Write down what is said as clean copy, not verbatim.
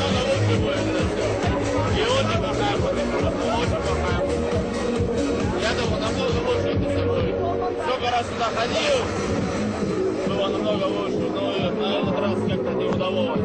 намного лучше будет это все. И очень плохая фотография, очень плохая фотография. Я думаю, намного лучше это все будет. Сколько раз сюда ходил, было намного лучше, но на этот раз как-то не удалось.